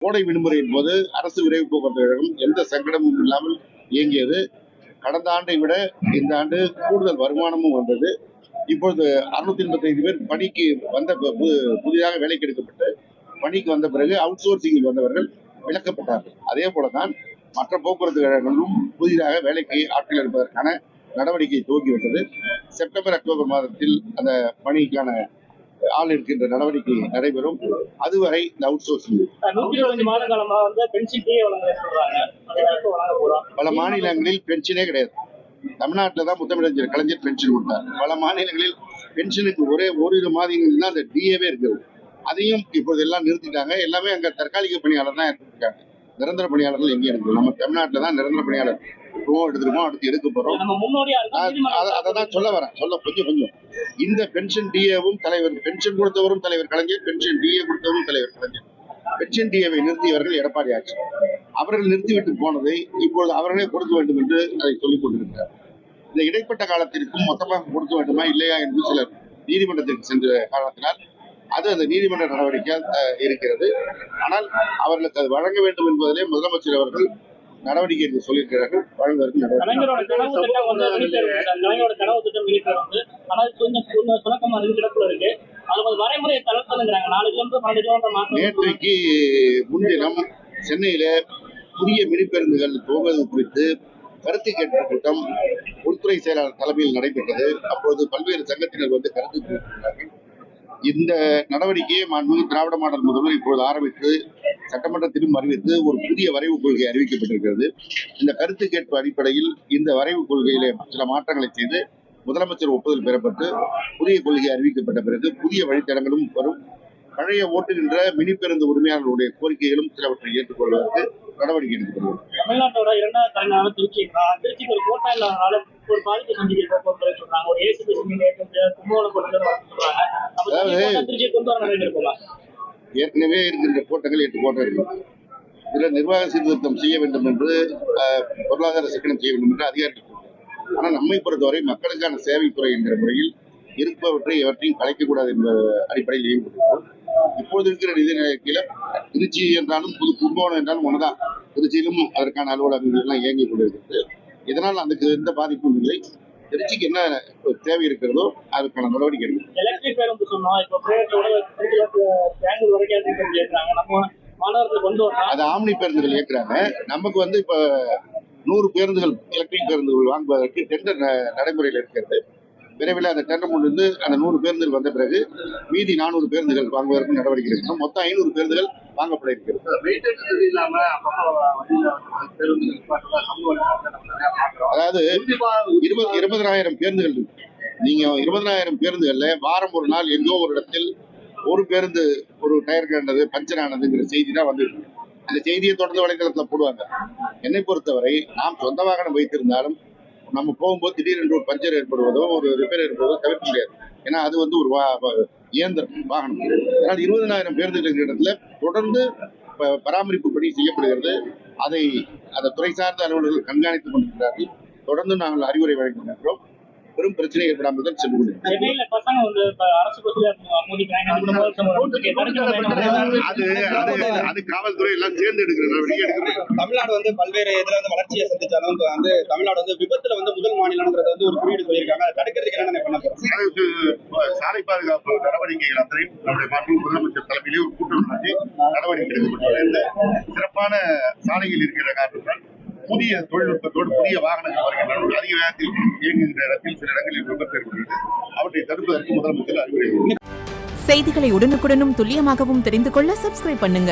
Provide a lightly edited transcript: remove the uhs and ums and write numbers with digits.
கோடை விடுமுறையின் போது அரசு விரைவு போக்குவரத்து கழகம் எந்த சங்கடமும் இல்லாமல் இயங்கியது. கடந்த ஆண்டை விட இந்த ஆண்டு கூடுதல் வருமானமும் வந்தது. இப்பொழுது 685 பேர் பணிக்கு வந்த புதிதாக வேலைக்கு எடுக்கப்பட்டு பணிக்கு வந்த பிறகு அவுட் சோர்சிங்கில் வந்தவர்கள் விலக்கப்பட்டார்கள். அதே போலதான் மற்ற போக்குவரத்து கழகங்களும் புதிதாக வேலைக்கு ஆட்கள் எடுப்பதற்கான நடவடிக்கை துவங்கிவிட்டது. செப்டம்பர் அக்டோபர் மாதத்தில் அந்த பணிக்கான ஆள் இருக்கின்ற நடவடிக்கை நடைபெறும். அதுவரை இந்த அவுட் சோர்சிங் பல மாநிலங்களில் பென்ஷனே கிடையாது. தமிழ்நாட்டில் தான் முத்தமிழறிஞர் கலைஞர் பென்ஷன் கொடுத்தார். பல மாநிலங்களில் பென்ஷனுக்கு ஒரே ஓரிரு மாதங்கள் தான் அந்த டிஏவே இருக்கிறது. அதையும் இப்போது எல்லாம் நிறுத்திட்டாங்க. எல்லாமே அங்க தற்காலிக பணியாளர் தான் இருக்காங்க. நிரந்தர பணியாளர்கள் எங்கே இருக்கு? நம்ம தமிழ்நாட்டில் தான் நிரந்தர பணியாளர் எடுத்துருக்கோம், அடுத்து எடுக்க போறோம். அதை தான் கொஞ்சம் இந்த பென்ஷன் டிஏவும் தலைவர், பென்ஷன் கொடுத்தவரும் தலைவர் கலைஞர், பென்ஷன் டிஏ கொடுத்தவரும் தலைவர் கலைஞர். பென்ஷன் டிஏவை நிறுத்தியவர்கள் எடப்பாடி ஆட்சி. அவர்கள் நிறுத்திவிட்டு போனதை இப்பொழுது அவர்களே கொடுக்க வேண்டும் என்று அதை சொல்லிக் கொண்டிருக்கிறார். இந்த இடைப்பட்ட காலத்திற்கும் மொத்தமாக கொடுக்க வேண்டுமா இல்லையா என்று சிலர் நீதிமன்றத்திற்கு சென்ற காரணத்தினால் அது அந்த நீதிமன்ற நடவடிக்கை இருக்கிறது. ஆனால் அவர்களுக்கு அது வழங்க வேண்டும் என்பதிலே முதலமைச்சர் அவர்கள் நடவடிக்கை என்று சொல்லியிருக்கிறார்கள். வழங்குவதற்கு நேற்றைக்கு முன்தினம் சென்னையில புதிய மினிப்பேருந்துகள் துவங்குவது குறித்து கருத்து கேட்பு கூட்டம் உள்துறை செயலாளர் தலைமையில் நடைபெற்றது. அப்போது பல்வேறு சங்கத்தினர் வந்து கருத்து தெரிவித்திருக்கிறார்கள். இந்த நடவடிக்கையை மாண்புமிகு திராவிட மாடல் முதல்வர் இப்பொழுது ஆரம்பித்து சட்டமன்றத்திலும் அறிவித்து ஒரு புதிய வரைவு கொள்கை அறிவிக்கப்பட்டிருக்கிறது. இந்த கருத்து கேட்பு அடிப்படையில் இந்த வரைவு கொள்கையிலே சில மாற்றங்களை செய்து முதலமைச்சர் ஒப்புதல் பெறப்பட்டு புதிய கொள்கை அறிவிக்கப்பட்ட பிறகு புதிய வழித்தடங்களும் வரும். பழைய ஓட்டுகின்ற மினி பேருந்து உரிமையாளர்களுடைய கோரிக்கைகளும் சிலவற்றை ஏற்றுக்கொள்வதற்கு நடவடிக்கை எடுக்கப்படுகிறது. தமிழ்நாட்டோட இரண்டாவது தலைநகரம் திருச்சிக்கு ஒரு கோட்டா இல்லாதனால ஒரு பாதிப்பு சந்திக்க ஏற்கனவே இருக்கின்ற கோட்டங்கள் 8 கோட்டை இருக்கு. இதுல நிர்வாக சீர்திருத்தம் செய்ய வேண்டும் என்று, பொருளாதார சிக்கனம் செய்ய வேண்டும் என்று அதிகாரிகள். ஆனால் நம்மை பொறுத்தவரை மக்களுக்கான சேவைத்துறை என்கிற முறையில் இருப்பவற்றை எவற்றையும் கலைக்கக்கூடாது என்ற அடிப்படையில் இயங்கப்பட்டிருக்கிறோம். இப்போது இருக்கிற நிதி நிலையில திருச்சி என்றாலும் புது கும்பகோணம் என்றாலும் ஒண்ணுதான். திருச்சியிலும் அதற்கான அலுவலகங்கள் எல்லாம் இயங்கிக் கொண்டிருக்கிறது. இதனால் அதுக்கு எந்த பாதிப்பும் இல்லை. திருச்சிக்கு என்ன தேவை இருக்கிறதோ அதுக்கான நடவடிக்கை எடுக்கும். அது ஆம்னி பேருந்துகள் இயக்குறாங்க. நமக்கு வந்து இப்ப 100 பேருந்துகள் எலக்ட்ரிக் பேருந்துகள் வாங்குவதற்கு டெண்டர் நடைமுறையில் இருக்கிறது. விரைவில் அந்த டெண்டர் முடிந்து அந்த 100 பேருந்துகள் வந்த பிறகு மீதி 400 பேருந்துகள் வாங்குவதற்கு நடவடிக்கை எடுக்கணும். மொத்தம் 500 பேருந்துகள் வாங்கப்பட இருக்கிறது. அதாவது 20,000 பேருந்துகள் இருக்கு. நீங்க 20,000 பேருந்துகள்ல வாரம் ஒரு நாள் எங்கோ ஒரு இடத்தில் ஒரு பேருந்து ஒரு டயர் கண்டது பஞ்சர் ஆனதுங்கிற செய்தி தான் வந்துருக்கு. அந்த செய்தியை தொடர்ந்து வலைதளத்துல போடுவாங்க. என்னை பொறுத்தவரை நாம் சொந்த வாகனம் வைத்திருந்தாலும் நம்ம போகும்போது திடீரென்று ஒரு பஞ்சர் ஏற்படுவதோ ஒரு ரிப்பேர் ஏற்படுவதோ தவிர்க்க முடியாது. ஏன்னா அது வந்து ஒரு இயந்திரம் வாகனம். அதனால் 20,000 பேருந்துகள் இடத்துல தொடர்ந்து பராமரிப்பு பணி செய்யப்படுகிறது. அதை அந்த துறை சார்ந்த அலுவலர்கள் கண்காணித்துக் கொண்டிருக்கிறார்கள். தொடர்ந்து நாங்கள் அறிவுரை வழங்கி கொண்டிருக்கிறோம். பெரும் பிரச்சனை ஏற்படாமல் தான் சென்று கொண்டிருக்கிறோம். அது காவல்துறை எல்லாம் சேர்ந்து எடுக்கிற நடவடிக்கை எடுக்கிறது. தமிழ்நாடு வந்து பல்வேறு இதுல வளர்ச்சியை சந்திச்சாலும் வந்து தமிழ்நாடு வந்து விபத்துல வந்து முதல் மாநிலம்ன்றது வந்து ஒரு குறியீடு சொல்லியிருக்காங்க. அதை தடுக்கிறதுக்கு என்ன பண்ண போறோம்? சாலை பாதுகாப்பு நடவடிக்கைகள் அத்தனையும் நம்முடைய மாண்புமிகு முதலமைச்சர் தலைமையிலே ஒரு கூட்டம் நடத்தி நடவடிக்கை எடுக்கப்பட்டுள்ளது. சிறப்பான சாலைகள் இருக்கிற காரணத்தால் புதிய தொழில்நுட்பத்தோடு புதிய வாகனங்கள் வருகின்றன. அதிக வேகத்தில் இயங்குகின்ற இடத்தில் சில இடங்களில் விபத்து ஏற்படுகிறது. அவற்றை தடுப்பதற்கு முதலமைச்சர் அறிவுரை. செய்திகளை உடனுக்குடனும் துல்லியமாகவும் தெரிந்து கொள்ள சப்ஸ்கிரைப் பண்ணுங்க.